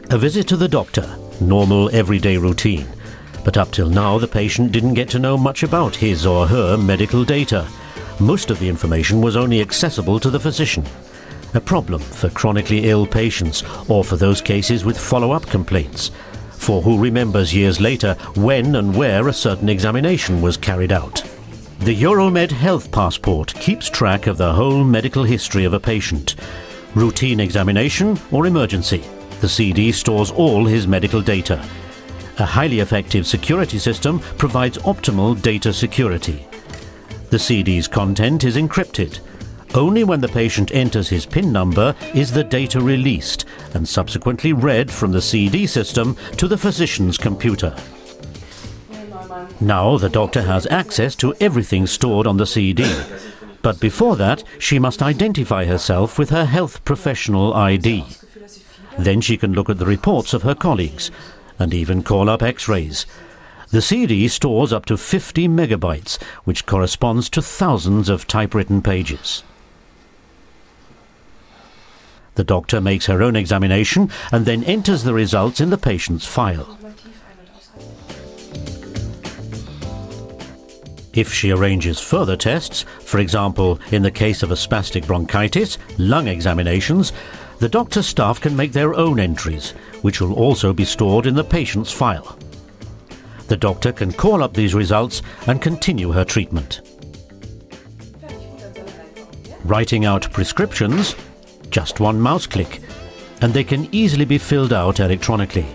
A visit to the doctor, normal everyday routine. But up till now the patient didn't get to know much about his or her medical data. Most of the information was only accessible to the physician. A problem for chronically ill patients or for those cases with follow-up complaints. For who remembers years later when and where a certain examination was carried out? The Euromed Health Passport keeps track of the whole medical history of a patient. Routine examination or emergency, the CD stores all his medical data. A highly effective security system provides optimal data security. The CD's content is encrypted. Only when the patient enters his PIN number is the data released and subsequently read from the CD system to the physician's computer. Now the doctor has access to everything stored on the CD. But before that, she must identify herself with her health professional ID. Then she can look at the reports of her colleagues and even call up X-rays. The CD stores up to 50 megabytes, which corresponds to thousands of typewritten pages. The doctor makes her own examination and then enters the results in the patient's file. If she arranges further tests, for example, in the case of a spastic bronchitis, lung examinations, the doctor's staff can make their own entries, which will also be stored in the patient's file. The doctor can call up these results and continue her treatment. Writing out prescriptions, just one mouse click, and they can easily be filled out electronically.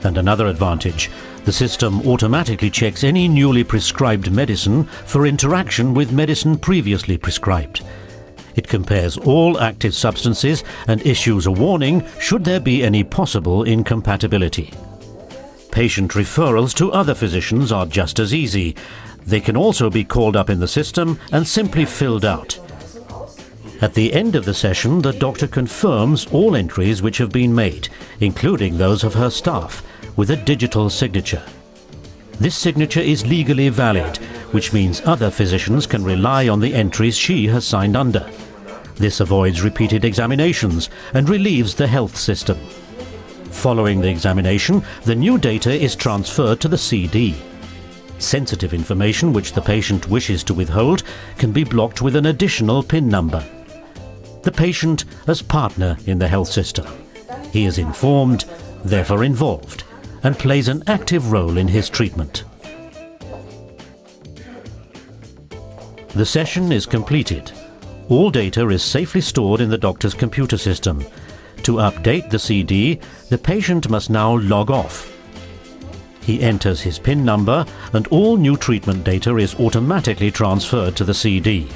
And another advantage, the system automatically checks any newly prescribed medicine for interaction with medicine previously prescribed. It compares all active substances and issues a warning should there be any possible incompatibility. Patient referrals to other physicians are just as easy. They can also be called up in the system and simply filled out. At the end of the session, the doctor confirms all entries which have been made, including those of her staff, with a digital signature. This signature is legally valid, which means other physicians can rely on the entries she has signed under. This avoids repeated examinations and relieves the health system. Following the examination, the new data is transferred to the CD. Sensitive information which the patient wishes to withhold can be blocked with an additional PIN number. The patient as partner in the health system. He is informed, therefore involved, and plays an active role in his treatment. The session is completed. All data is safely stored in the doctor's computer system. To update the CD, the patient must now log off. He enters his PIN number and all new treatment data is automatically transferred to the CD.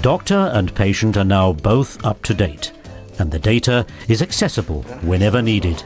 Doctor and patient are now both up to date, and the data is accessible whenever needed.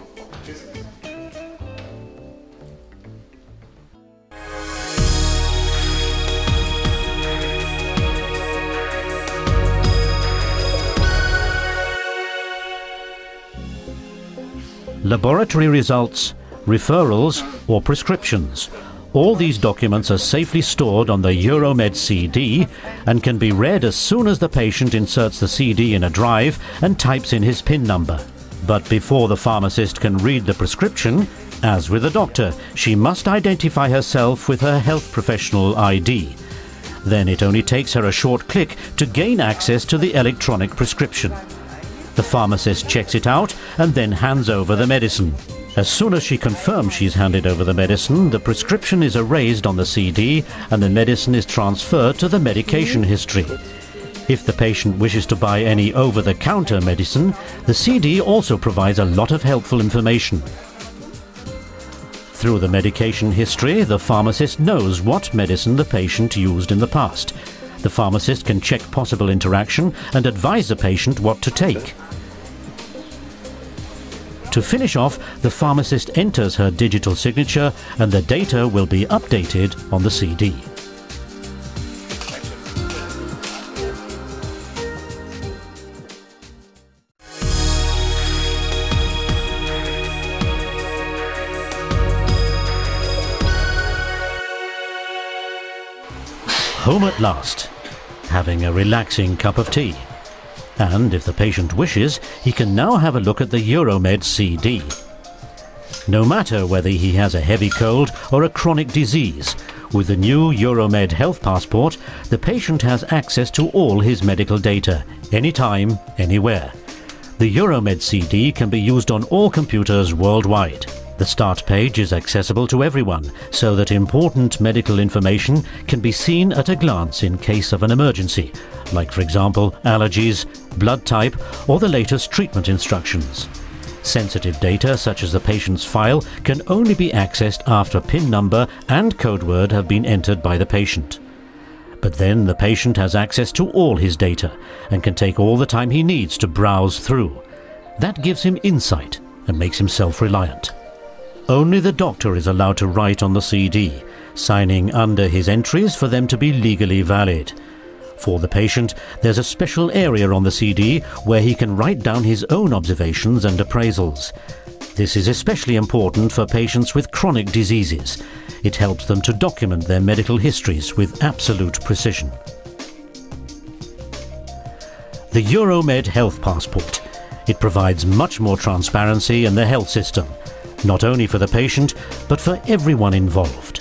Laboratory results, referrals or prescriptions. All these documents are safely stored on the Euromed CD and can be read as soon as the patient inserts the CD in a drive and types in his PIN number. But before the pharmacist can read the prescription, as with the doctor, she must identify herself with her health professional ID. Then it only takes her a short click to gain access to the electronic prescription. The pharmacist checks it out and then hands over the medicine. As soon as she confirms she's handed over the medicine, the prescription is erased on the CD and the medicine is transferred to the medication history. If the patient wishes to buy any over-the-counter medicine, the CD also provides a lot of helpful information. Through the medication history, the pharmacist knows what medicine the patient used in the past. The pharmacist can check possible interaction and advise the patient what to take. To finish off, the pharmacist enters her digital signature and the data will be updated on the CD. Home at last, having a relaxing cup of tea. and if the patient wishes, he can now have a look at the Euromed CD. No matter whether he has a heavy cold or a chronic disease, with the new Euromed Health Passport, the patient has access to all his medical data, anytime, anywhere. The Euromed CD can be used on all computers worldwide. The start page is accessible to everyone, so that important medical information can be seen at a glance in case of an emergency, like for example allergies, blood type, or the latest treatment instructions. Sensitive data such as the patient's file can only be accessed after PIN number and code word have been entered by the patient. But then the patient has access to all his data and can take all the time he needs to browse through. That gives him insight and makes him self-reliant. Only the doctor is allowed to write on the CD, signing under his entries for them to be legally valid. For the patient, there's a special area on the CD where he can write down his own observations and appraisals. This is especially important for patients with chronic diseases. It helps them to document their medical histories with absolute precision. The Euromed Health Passport. It provides much more transparency in the health system, not only for the patient, but for everyone involved.